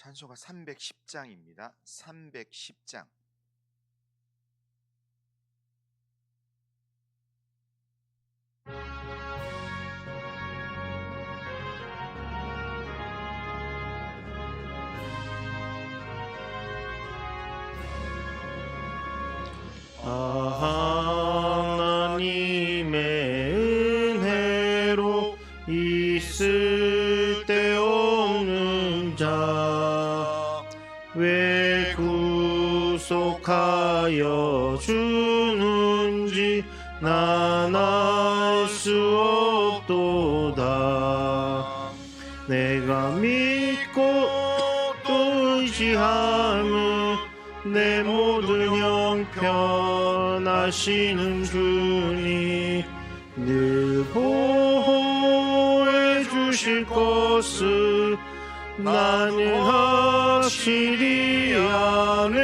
찬송가 310장입니다. 310장. 하나님의 은혜로 있을 데 없는 자 왜 구속하여 주는지 난 알 수 없도다. 내가 믿고 또 의지함은 내 모든 형편하시는 주니 늘 보호해 주실 것을 나는 확실히 아네.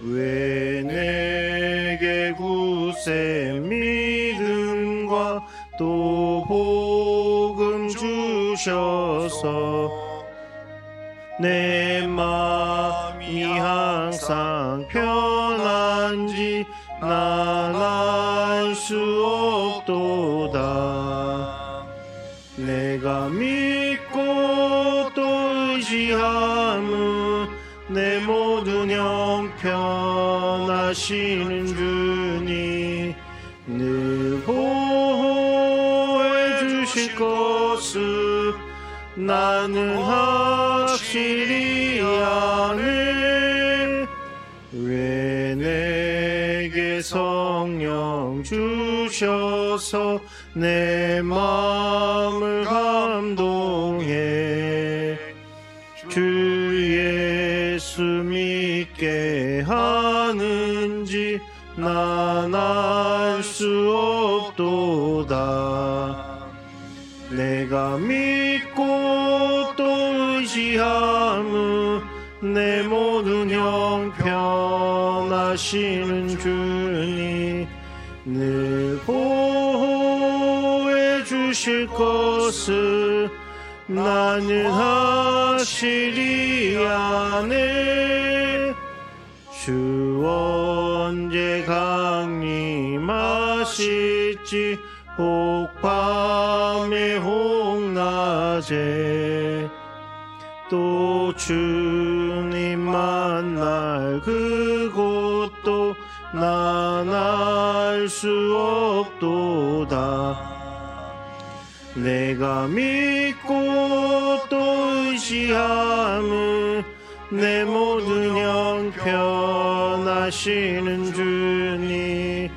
왜 내게 굳세 믿음과 또 복음 주셔서 내 마음이 항상 편한지 난 알 수 없도다. 내가 믿고 또 의지함은 내 모든 형편하시는 주니 늘 보호해 주실 것을 나는 확실히 아네. 왜 내게 성령 주셔서 내 마음을 감동해 주 예수 믿게 하는지 난 알 수 없도다. 내가 믿고 또 의지함은 내 모든 형편하시는 주니 늘 보호해 주실 것을 나는 확실히 아네. 주 언제 강림하실지 혹밤에 혹낮에 또 주님 만날 그곳도 난 알 수 없도다. 내가 믿고 또 의지함은 내 모든 형편하시는 주니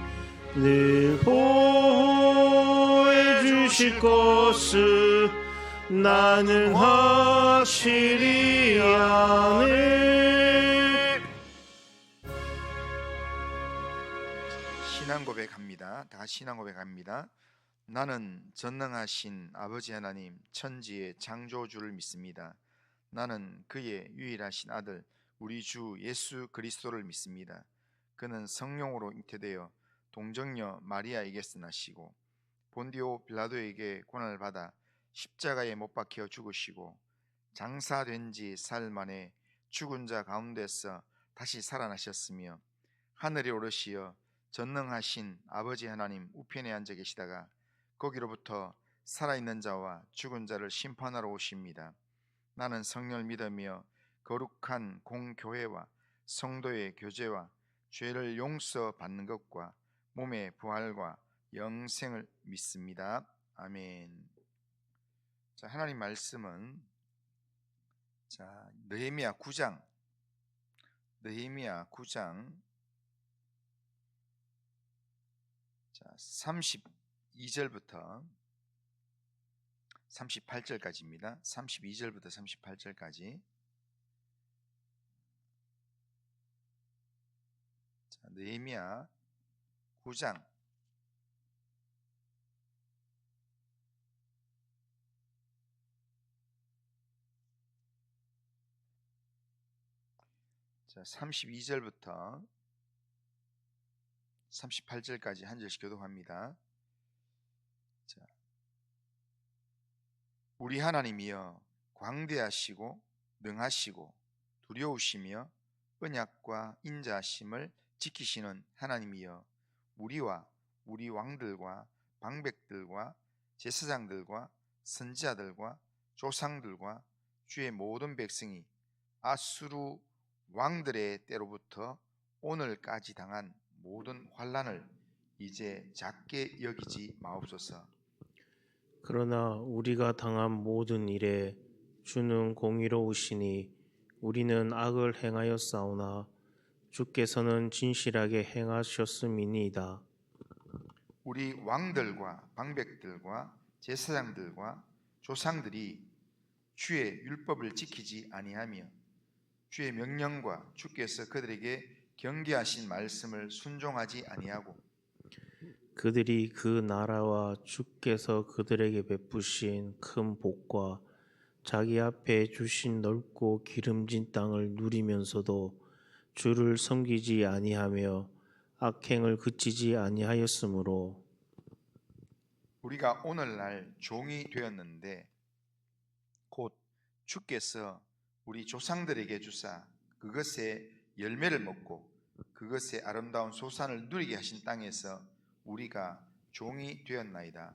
늘 보호해 주실 것을 나는 확실히 아네. 신앙 고백합니다. 다 같이 신앙 고백합니다. 나는 전능하신 아버지 하나님 천지의 창조주를 믿습니다. 나는 그의 유일하신 아들 우리 주 예수 그리스도를 믿습니다. 그는 성령으로 잉태되어 동정녀 마리아에게서 나시고 본디오 빌라도에게 고난을 받아 십자가에 못 박혀 죽으시고 장사된 지 사흘 만에 죽은 자 가운데서 다시 살아나셨으며 하늘에 오르시어 전능하신 아버지 하나님 우편에 앉아 계시다가 거기로부터 살아있는 자와 죽은 자를 심판하러 오십니다. 나는 성령을 믿으며 거룩한 공교회와 성도의 교제와 죄를 용서받는 것과 몸의 부활과 영생을 믿습니다. 아멘. 자, 하나님 말씀은 느헤미야 9장 32절부터 38절까지입니다. 32절부터 38절까지. 느헤미야 9장 32절부터 38절까지 한 절씩 교독합니다. 자, 우리 하나님이여 광대하시고 능하시고 두려우시며 언약과 인자하심을 지키시는 하나님이여, 우리와 우리 왕들과 방백들과 제사장들과 선지자들과 조상들과 주의 모든 백성이 아수르 왕들의 때로부터 오늘까지 당한 모든 환난을 이제 작게 여기지 마옵소서. 그러나 우리가 당한 모든 일에 주는 공의로우시니 우리는 악을 행하였사오나 주께서는 진실하게 행하셨음이니이다. 우리 왕들과 방백들과 제사장들과 조상들이 주의 율법을 지키지 아니하며 주의 명령과 주께서 그들에게 경계하신 말씀을 순종하지 아니하고 그들이 그 나라와 주께서 그들에게 베푸신 큰 복과 자기 앞에 주신 넓고 기름진 땅을 누리면서도 주를 섬기지 아니하며 악행을 그치지 아니하였으므로 우리가 오늘날 종이 되었는데 곧 주께서 우리 조상들에게 주사 그것의 열매를 먹고 그것의 아름다운 소산을 누리게 하신 땅에서 우리가 종이 되었나이다.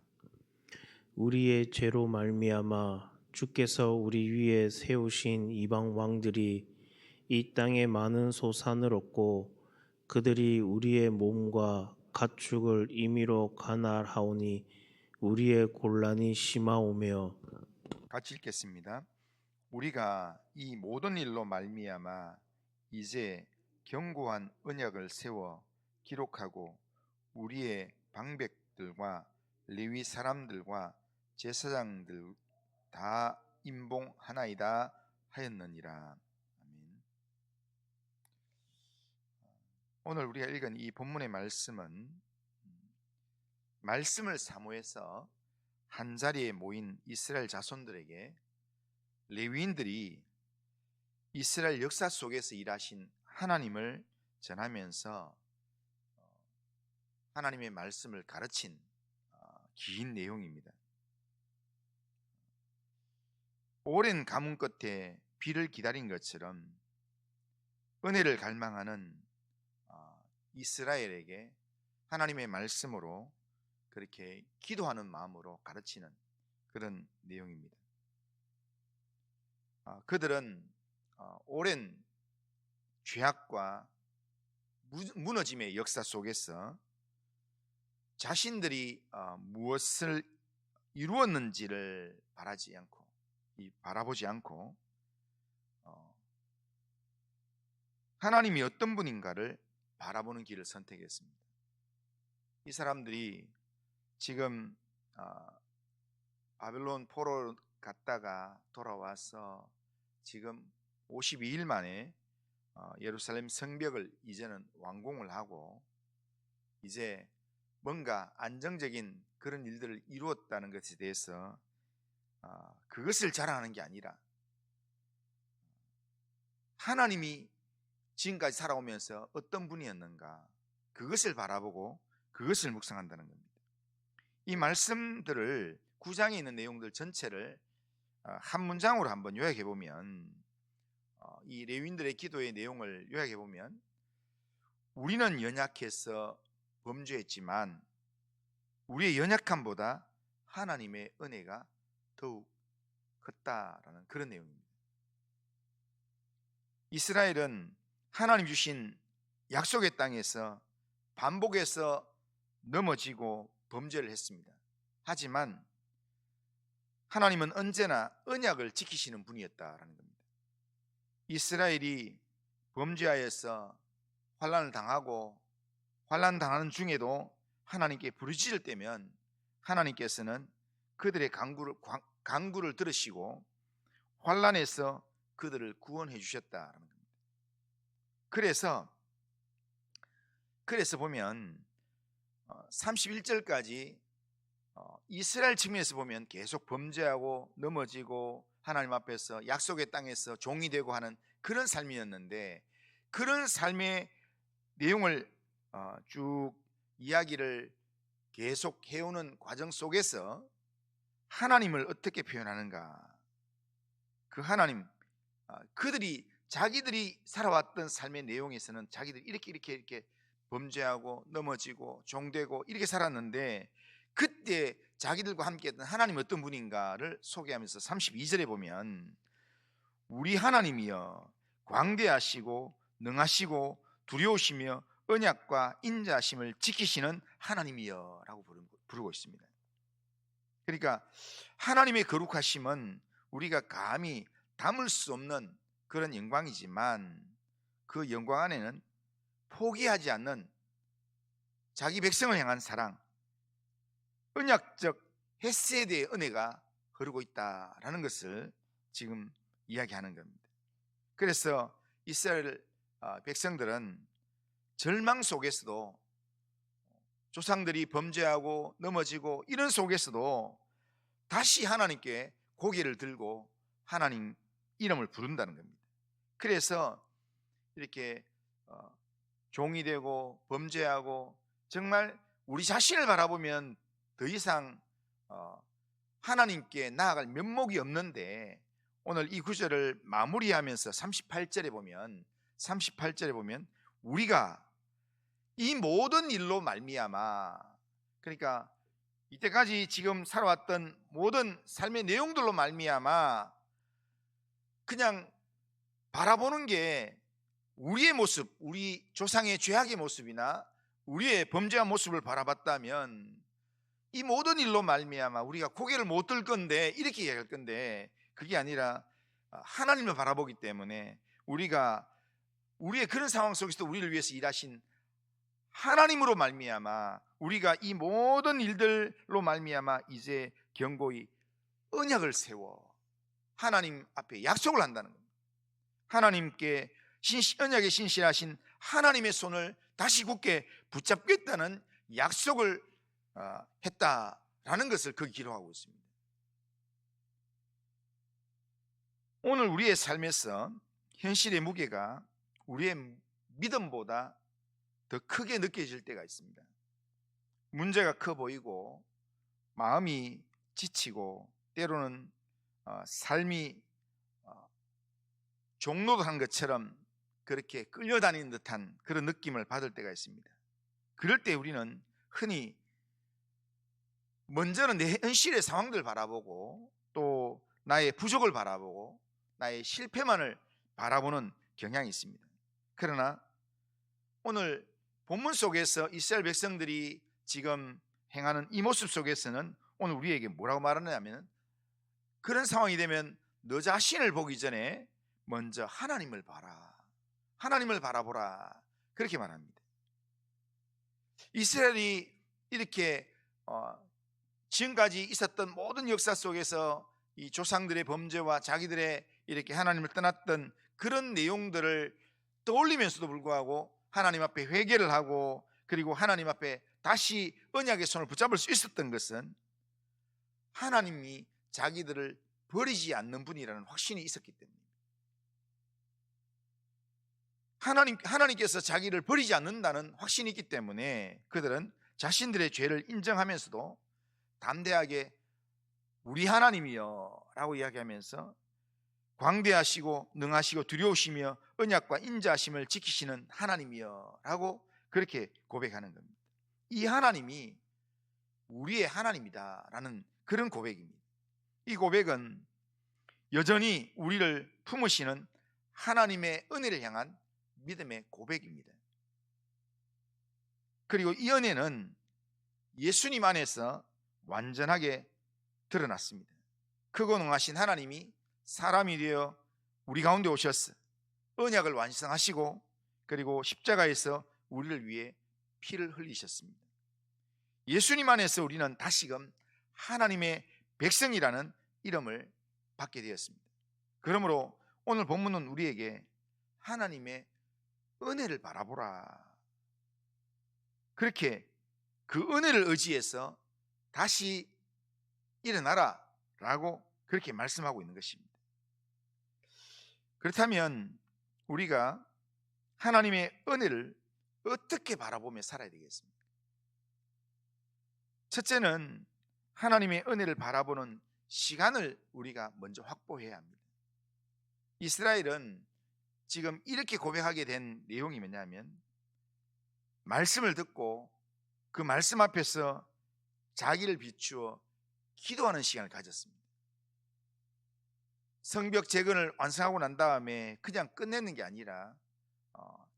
우리의 죄로 말미암아 주께서 우리 위에 세우신 이방 왕들이 이 땅에 많은 소산을 얻고 그들이 우리의 몸과 가축을 임의로 관할하오니 우리의 곤란이 심하오며. 같이 읽겠습니다. 우리가 이 모든 일로 말미암아 이제 견고한 언약을 세워 기록하고 우리의 방백들과 레위 사람들과 제사장들 다 임봉하나이다 하였느니라. 아멘. 오늘 우리가 읽은 이 본문의 말씀은 말씀을 사모해서 한자리에 모인 이스라엘 자손들에게 레위인들이 이스라엘 역사 속에서 일하신 하나님을 전하면서 하나님의 말씀을 가르친 긴 내용입니다. 오랜 가뭄 끝에 비를 기다린 것처럼 은혜를 갈망하는 이스라엘에게 하나님의 말씀으로 그렇게 기도하는 마음으로 가르치는 그런 내용입니다. 그들은 오랜 죄악과 무너짐의 역사 속에서 자신들이 무엇을 이루었는지를 바라보지 않고 하나님이 어떤 분인가를 바라보는 길을 선택했습니다. 이 사람들이 지금 바벨론 포로 갔다가 돌아와서 지금 52일 만에 예루살렘 성벽을 이제는 완공을 하고 이제 뭔가 안정적인 그런 일들을 이루었다는 것에 대해서 그것을 자랑하는 게 아니라 하나님이 지금까지 살아오면서 어떤 분이었는가 그것을 바라보고 그것을 묵상한다는 겁니다. 이 말씀들을 9장에 있는 내용들 전체를 한 문장으로 한번 요약해 보면 이 레위인들의 기도의 내용을 요약해 보면 우리는 연약해서 범죄했지만 우리의 연약함보다 하나님의 은혜가 더욱 컸다라는 그런 내용입니다. 이스라엘은 하나님 주신 약속의 땅에서 반복해서 넘어지고 범죄를 했습니다. 하지만 하나님은 언제나 언약을 지키시는 분이었다라는 겁니다. 이스라엘이 범죄하여서 환난을 당하고 환난 당하는 중에도 하나님께 부르짖을 때면 하나님께서는 그들의 간구를 들으시고 환난에서 그들을 구원해 주셨다라는 겁니다. 그래서 보면 31절까지 이스라엘 측면에서 보면 계속 범죄하고 넘어지고 하나님 앞에서 약속의 땅에서 종이 되고 하는 그런 삶이었는데 그런 삶의 내용을 쭉 이야기를 계속 해오는 과정 속에서 하나님을 어떻게 표현하는가? 그 하나님, 그들이 자기들이 살아왔던 삶의 내용에서는 자기들이 이렇게 범죄하고 넘어지고 종되고 이렇게 살았는데, 그때 자기들과 함께했던 하나님이 어떤 분인가를 소개하면서 32절에 보면 우리 하나님이여 광대하시고 능하시고 두려우시며 언약과 인자하심을 지키시는 하나님이여 라고 부르고 있습니다. 그러니까 하나님의 거룩하심은 우리가 감히 담을 수 없는 그런 영광이지만, 그 영광 안에는 포기하지 않는 자기 백성을 향한 사랑, 언약적 헤세드의 은혜가 흐르고 있다라는 것을 지금 이야기하는 겁니다. 그래서 이스라엘 백성들은 절망 속에서도, 조상들이 범죄하고 넘어지고 이런 속에서도 다시 하나님께 고개를 들고 하나님 이름을 부른다는 겁니다. 그래서 이렇게 종이 되고 범죄하고 정말 우리 자신을 바라보면 더 이상 하나님께 나아갈 면목이 없는데, 오늘 이 구절을 마무리하면서 38절에 보면 우리가 이 모든 일로 말미암아, 그러니까 이때까지 지금 살아왔던 모든 삶의 내용들로 말미암아 그냥 바라보는 게 우리의 모습, 우리 조상의 죄악의 모습이나 우리의 범죄한 모습을 바라봤다면 이 모든 일로 말미암아 우리가 고개를 못 들 건데, 이렇게 얘기할 건데, 그게 아니라 하나님을 바라보기 때문에 우리가 우리의 그런 상황 속에서도 우리를 위해서 일하신 하나님으로 말미암아 우리가 이 모든 일들로 말미암아 이제 견고히 언약을 세워 하나님 앞에 약속을 한다는 겁니다. 하나님께 언약에 신실하신 하나님의 손을 다시 굳게 붙잡겠다는 약속을 했다라는 것을 거기 기록하고 있습니다. 오늘 우리의 삶에서 현실의 무게가 우리의 믿음보다 더 크게 느껴질 때가 있습니다. 문제가 커 보이고 마음이 지치고 때로는 삶이 종로한 것처럼 그렇게 끌려다니는 듯한 그런 느낌을 받을 때가 있습니다. 그럴 때 우리는 흔히 먼저는 내 현실의 상황들을 바라보고 또 나의 부족을 바라보고 나의 실패만을 바라보는 경향이 있습니다. 그러나 오늘 본문 속에서 이스라엘 백성들이 지금 행하는 이 모습 속에서는 오늘 우리에게 뭐라고 말하느냐면, 그런 상황이 되면 너 자신을 보기 전에 먼저 하나님을 봐라, 하나님을 바라보라, 그렇게 말합니다. 이스라엘이 이렇게 지금까지 있었던 모든 역사 속에서 이 조상들의 범죄와 자기들의 이렇게 하나님을 떠났던 그런 내용들을 떠올리면서도 불구하고 하나님 앞에 회개를 하고 그리고 하나님 앞에 다시 언약의 손을 붙잡을 수 있었던 것은 하나님이 자기들을 버리지 않는 분이라는 확신이 있었기 때문입니다. 하나님께서 자기를 버리지 않는다는 확신이 있기 때문에 그들은 자신들의 죄를 인정하면서도 담대하게 우리 하나님이여 라고 이야기하면서 광대하시고 능하시고 두려우시며 언약과 인자하심을 지키시는 하나님이여 라고 그렇게 고백하는 겁니다. 이 하나님이 우리의 하나님이다 라는 그런 고백입니다. 이 고백은 여전히 우리를 품으시는 하나님의 은혜를 향한 믿음의 고백입니다. 그리고 이 은혜는 예수님 안에서 완전하게 드러났습니다. 크고 능하신 하나님이 사람이 되어 우리 가운데 오셔서 언약을 완성하시고 그리고 십자가에서 우리를 위해 피를 흘리셨습니다. 예수님 안에서 우리는 다시금 하나님의 백성이라는 이름을 받게 되었습니다. 그러므로 오늘 본문은 우리에게 하나님의 은혜를 바라보라, 그렇게 그 은혜를 의지해서 다시 일어나라 라고 그렇게 말씀하고 있는 것입니다. 그렇다면 우리가 하나님의 은혜를 어떻게 바라보며 살아야 되겠습니까? 첫째는 하나님의 은혜를 바라보는 시간을 우리가 먼저 확보해야 합니다. 이스라엘은 지금 이렇게 고백하게 된 내용이 뭐냐면 말씀을 듣고 그 말씀 앞에서 자기를 비추어 기도하는 시간을 가졌습니다. 성벽 재건을 완성하고 난 다음에 그냥 끝내는 게 아니라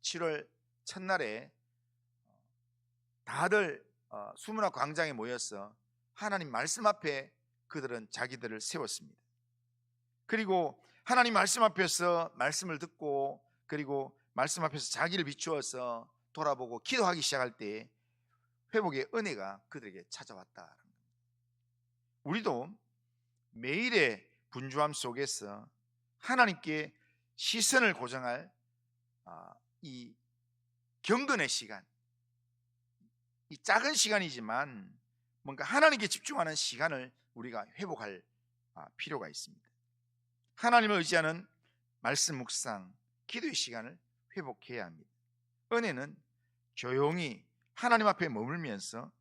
7월 첫날에 다들 수문화 광장에 모여서 하나님 말씀 앞에 그들은 자기들을 세웠습니다. 그리고 하나님 말씀 앞에서 말씀을 듣고 그리고 말씀 앞에서 자기를 비추어서 돌아보고 기도하기 시작할 때 회복의 은혜가 그들에게 찾아왔다. 우리도 매일의 분주함 속에서 하나님께 시선을 고정할 이 경건의 시간, 이 작은 시간이지만 뭔가 하나님께 집중하는 시간을 우리가 회복할 필요가 있습니다. 하나님을 의지하는 말씀 묵상, 기도의 시간을 회복해야 합니다. 은혜는 조용히 하나님 앞에 머물면서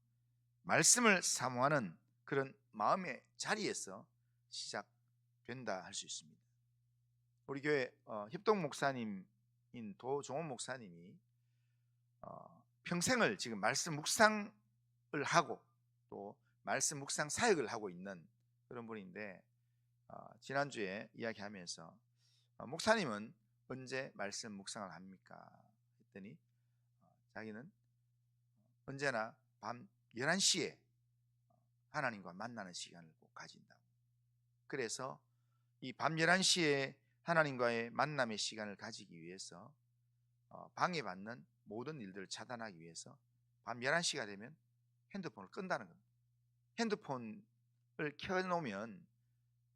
말씀을 사모하는 그런 마음의 자리에서 시작된다 할 수 있습니다. 우리 교회 협동 목사님인 도종원 목사님이 평생을 지금 말씀 묵상을 하고 또 말씀 묵상 사역을 하고 있는 그런 분인데 지난주에 이야기하면서 목사님은 언제 말씀 묵상을 합니까? 했더니 자기는 언제나 밤 11시에 하나님과 만나는 시간을 꼭 가진다고. 그래서 이 밤 11시에 하나님과의 만남의 시간을 가지기 위해서 방해받는 모든 일들을 차단하기 위해서 밤 11시가 되면 핸드폰을 끈다는 겁니다. 핸드폰을 켜놓으면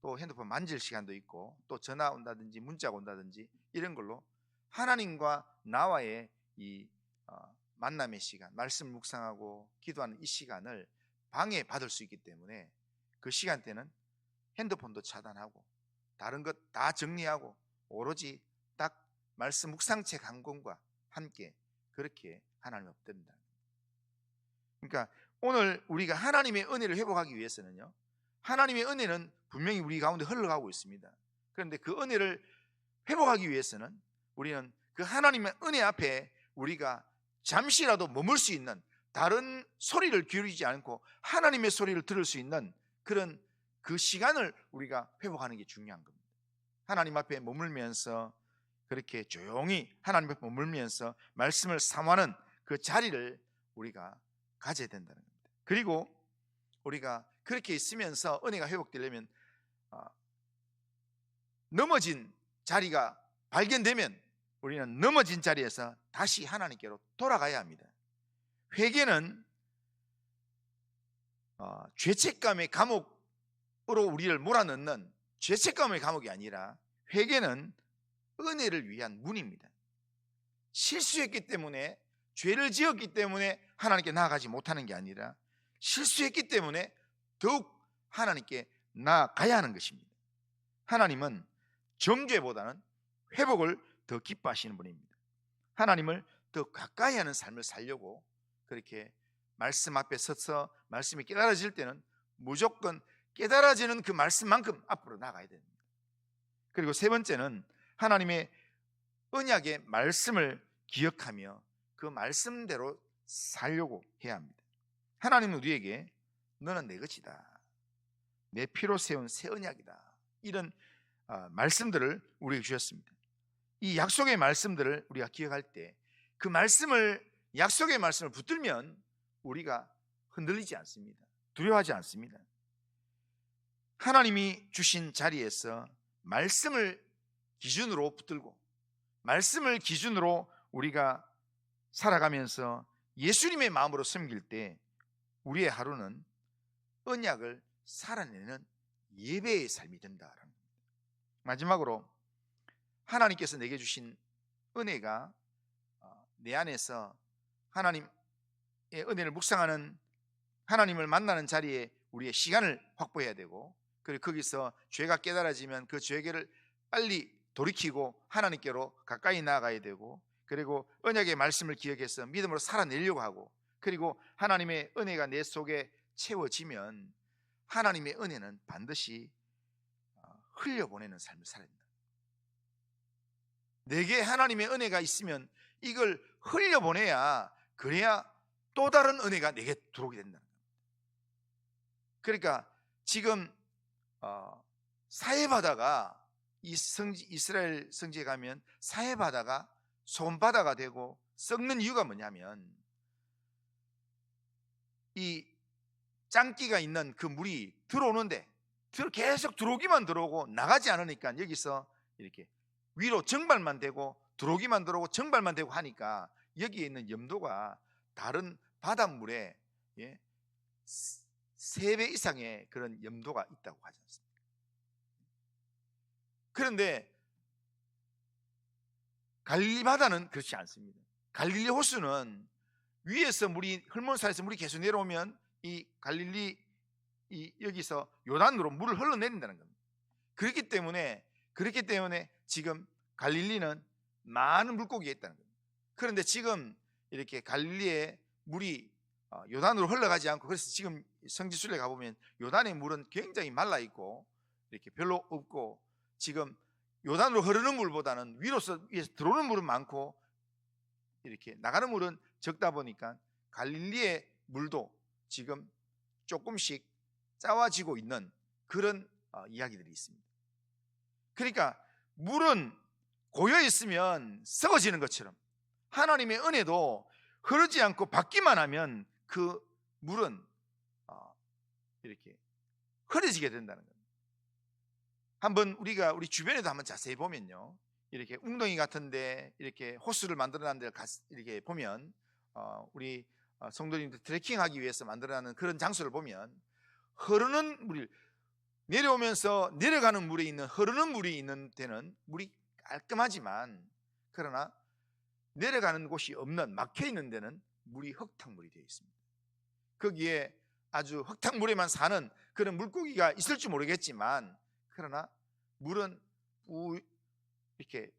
또 핸드폰 만질 시간도 있고 또 전화 온다든지 문자가 온다든지 이런 걸로 하나님과 나와의 이 만남의 시간, 말씀 묵상하고 기도하는 이 시간을 방해받을 수 있기 때문에 그 시간대는 핸드폰도 차단하고 다른 것 다 정리하고 오로지 딱 말씀 묵상책 한 권과 함께 그렇게 하나님을 엎드린다. 그러니까 오늘 우리가 하나님의 은혜를 회복하기 위해서는요, 하나님의 은혜는 분명히 우리 가운데 흘러가고 있습니다. 그런데 그 은혜를 회복하기 위해서는 우리는 그 하나님의 은혜 앞에 우리가 잠시라도 머물 수 있는, 다른 소리를 기울이지 않고 하나님의 소리를 들을 수 있는 그런 그 시간을 우리가 회복하는 게 중요한 겁니다. 하나님 앞에 머물면서 그렇게 조용히 하나님 앞에 머물면서 말씀을 사모하는 그 자리를 우리가 가져야 된다는 겁니다. 그리고 우리가 그렇게 있으면서 은혜가 회복되려면 넘어진 자리가 발견되면 우리는 넘어진 자리에서 다시 하나님께로 돌아가야 합니다. 회개는 죄책감의 감옥으로 우리를 몰아넣는 죄책감의 감옥이 아니라 회개는 은혜를 위한 문입니다. 실수했기 때문에, 죄를 지었기 때문에 하나님께 나아가지 못하는 게 아니라 실수했기 때문에 더욱 하나님께 나아가야 하는 것입니다. 하나님은 정죄보다는 회복을 더 기뻐하시는 분입니다. 하나님을 더 가까이 하는 삶을 살려고 그렇게 말씀 앞에 서서 말씀이 깨달아질 때는 무조건 깨달아지는 그 말씀만큼 앞으로 나가야 됩니다. 그리고 세 번째는 하나님의 언약의 말씀을 기억하며 그 말씀대로 살려고 해야 합니다. 하나님은 우리에게 너는 내 것이다, 내 피로 세운 새 언약이다, 이런 말씀들을 우리에게 주셨습니다. 이 약속의 말씀들을 우리가 기억할 때 그 말씀을, 약속의 말씀을 붙들면 우리가 흔들리지 않습니다. 두려워하지 않습니다. 하나님이 주신 자리에서 말씀을 기준으로 붙들고 말씀을 기준으로 우리가 살아가면서 예수님의 마음으로 섬길 때 우리의 하루는 언약을 살아내는 예배의 삶이 된다라는 겁니다. 마지막으로 하나님께서 내게 주신 은혜가 내 안에서 하나님의 은혜를 묵상하는, 하나님을 만나는 자리에 우리의 시간을 확보해야 되고, 그리고 거기서 죄가 깨달아지면 그 죄를 빨리 돌이키고 하나님께로 가까이 나아가야 되고, 그리고 언약의 말씀을 기억해서 믿음으로 살아내려고 하고, 그리고 하나님의 은혜가 내 속에 채워지면 하나님의 은혜는 반드시 흘려보내는 삶을 살아야 된다. 내게 하나님의 은혜가 있으면 이걸 흘려보내야, 그래야 또 다른 은혜가 내게 들어오게 된다는 거예요. 그러니까 지금 사해바다가, 이스라엘 성지에 가면 사해바다가 소금바다가 되고 썩는 이유가 뭐냐면, 이 짱기가 있는 그 물이 들어오는데 계속 들어오기만 들어오고 나가지 않으니까 여기서 이렇게 위로 정발만 되고 들어오기만 들어오고 정발만 되고 하니까 여기에 있는 염도가 다른 바닷물에 3배 이상의 그런 염도가 있다고 하지 않습니까? 그런데 갈릴리 바다는 그렇지 않습니다. 갈릴리 호수는 위에서 물이, 헐몬산에서 물이 계속 내려오면 이 갈릴리 여기서 요단으로 물을 흘러내린다는 겁니다. 그렇기 때문에 지금 갈릴리는 많은 물고기가 있다는 겁니다. 그런데 지금 이렇게 갈릴리에 물이 요단으로 흘러가지 않고, 그래서 지금 성지순례 가보면 요단의 물은 굉장히 말라 있고 이렇게 별로 없고, 지금 요단으로 흐르는 물보다는 위에서 들어오는 물은 많고 이렇게 나가는 물은 적다 보니까 갈릴리의 물도 지금 조금씩 짜와지고 있는 그런 이야기들이 있습니다. 그러니까 물은 고여 있으면 썩어지는 것처럼 하나님의 은혜도 흐르지 않고 받기만 하면 그 물은 이렇게 흐려지게 된다는 겁니다. 한번 우리 주변에도 한번 자세히 보면요, 이렇게 웅덩이 같은데 이렇게 호수를 만들어놓은 데를 이렇게 보면, 우리 성도님들 트레킹하기 위해서 만들어놓은 그런 장소를 보면 흐르는 물이 내려오면서 내려가는 물이 있는, 흐르는 물이 있는 데는 물이 깔끔하지만, 그러나 내려가는 곳이 없는, 막혀 있는 데는 물이 흙탕물이 되어 있습니다. 거기에 아주 흙탕물에만 사는 그런 물고기가 있을지 모르겠지만, 그러나 물은 이렇게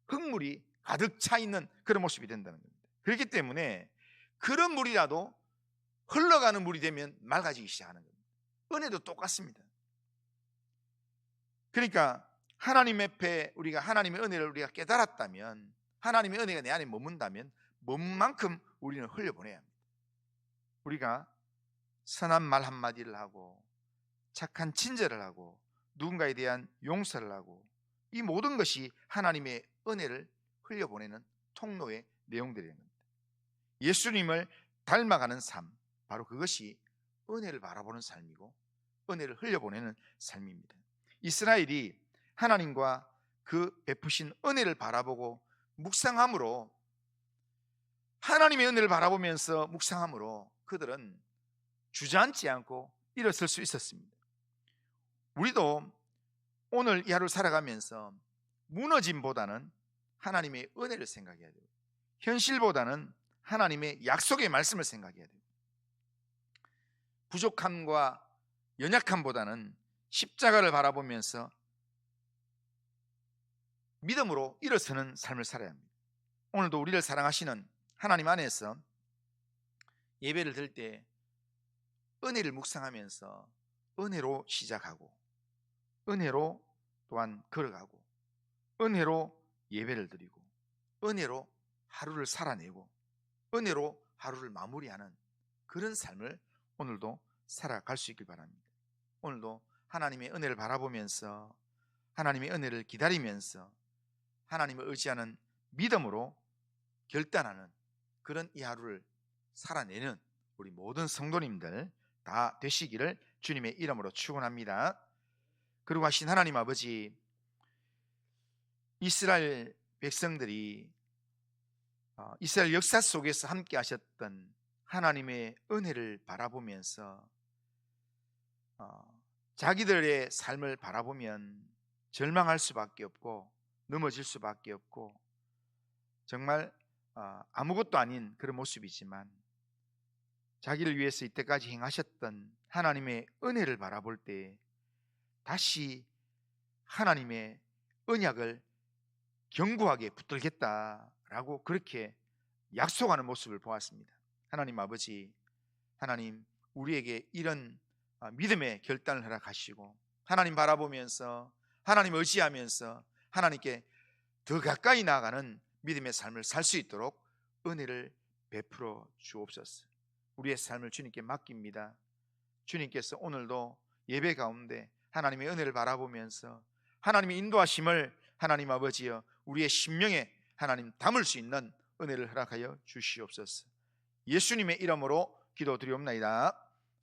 흙물이 가득 차 있는 그런 모습이 된다는 겁니다. 그렇기 때문에 그런 물이라도 흘러가는 물이 되면 맑아지기 시작하는 겁니다. 은혜도 똑같습니다. 그러니까 하나님 앞에 우리가 하나님의 은혜를 우리가 깨달았다면, 하나님의 은혜가 내 안에 머문다면 머문 만큼 우리는 흘려보내야 합니다. 우리가 선한 말 한마디를 하고 착한 친절을 하고 누군가에 대한 용서를 하고, 이 모든 것이 하나님의 은혜를 흘려보내는 통로의 내용들이라는 겁니다. 예수님을 닮아가는 삶, 바로 그것이 은혜를 바라보는 삶이고 은혜를 흘려보내는 삶입니다. 이스라엘이 하나님과 그 베푸신 은혜를 바라보고 묵상함으로, 하나님의 은혜를 바라보면서 묵상함으로 그들은 주저앉지 않고 일어설 수 있었습니다. 우리도 오늘 이 하루를 살아가면서 무너짐보다는 하나님의 은혜를 생각해야 돼요. 현실보다는 하나님의 약속의 말씀을 생각해야 돼요. 부족함과 연약함보다는 십자가를 바라보면서 믿음으로 일어서는 삶을 살아야 합니다. 오늘도 우리를 사랑하시는 하나님 안에서 예배를 드릴 때 은혜를 묵상하면서 은혜로 시작하고 은혜로 또한 걸어가고 은혜로 예배를 드리고 은혜로 하루를 살아내고 은혜로 하루를 마무리하는 그런 삶을 오늘도 살아갈 수 있길 바랍니다. 오늘도 하나님의 은혜를 바라보면서 하나님의 은혜를 기다리면서 하나님을 의지하는 믿음으로 결단하는 그런 이 하루를 살아내는 우리 모든 성도님들 다 되시기를 주님의 이름으로 축원합니다. 그리고 하신 하나님 아버지, 이스라엘 백성들이 이스라엘 역사 속에서 함께 하셨던 하나님의 은혜를 바라보면서 자기들의 삶을 바라보면 절망할 수밖에 없고 넘어질 수밖에 없고 정말 아무것도 아닌 그런 모습이지만, 자기를 위해서 이때까지 행하셨던 하나님의 은혜를 바라볼 때 다시 하나님의 언약을 견고하게 붙들겠다라고 그렇게 약속하는 모습을 보았습니다. 하나님 아버지, 하나님 우리에게 이런 믿음의 결단을 허락하시고 하나님 바라보면서 하나님 의지하면서 하나님께 더 가까이 나아가는 믿음의 삶을 살 수 있도록 은혜를 베풀어 주옵소서. 우리의 삶을 주님께 맡깁니다. 주님께서 오늘도 예배 가운데 하나님의 은혜를 바라보면서 하나님의 인도하심을 하나님 아버지여 우리의 심령에 하나님 담을 수 있는 은혜를 허락하여 주시옵소서. 예수님의 이름으로 기도드리옵나이다.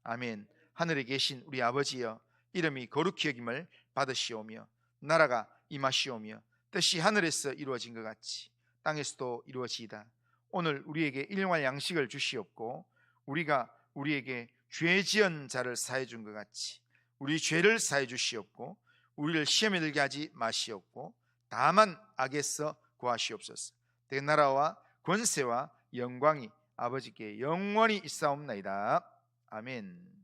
아멘. 하늘에 계신 우리 아버지여, 이름이 거룩히 여김을 받으시오며 나라가 임하시오며 뜻이 하늘에서 이루어진 것 같이 땅에서도 이루어지이다. 오늘 우리에게 일용할 양식을 주시옵고 우리가 우리에게 죄 지은 자를 사해 준 것 같이 우리 죄를 사해 주시옵고 우리를 시험에 들게 하지 마시옵고 다만 악에서 구하시옵소서. 내 나라와 권세와 영광이 아버지께 영원히 있사옵나이다. 아멘.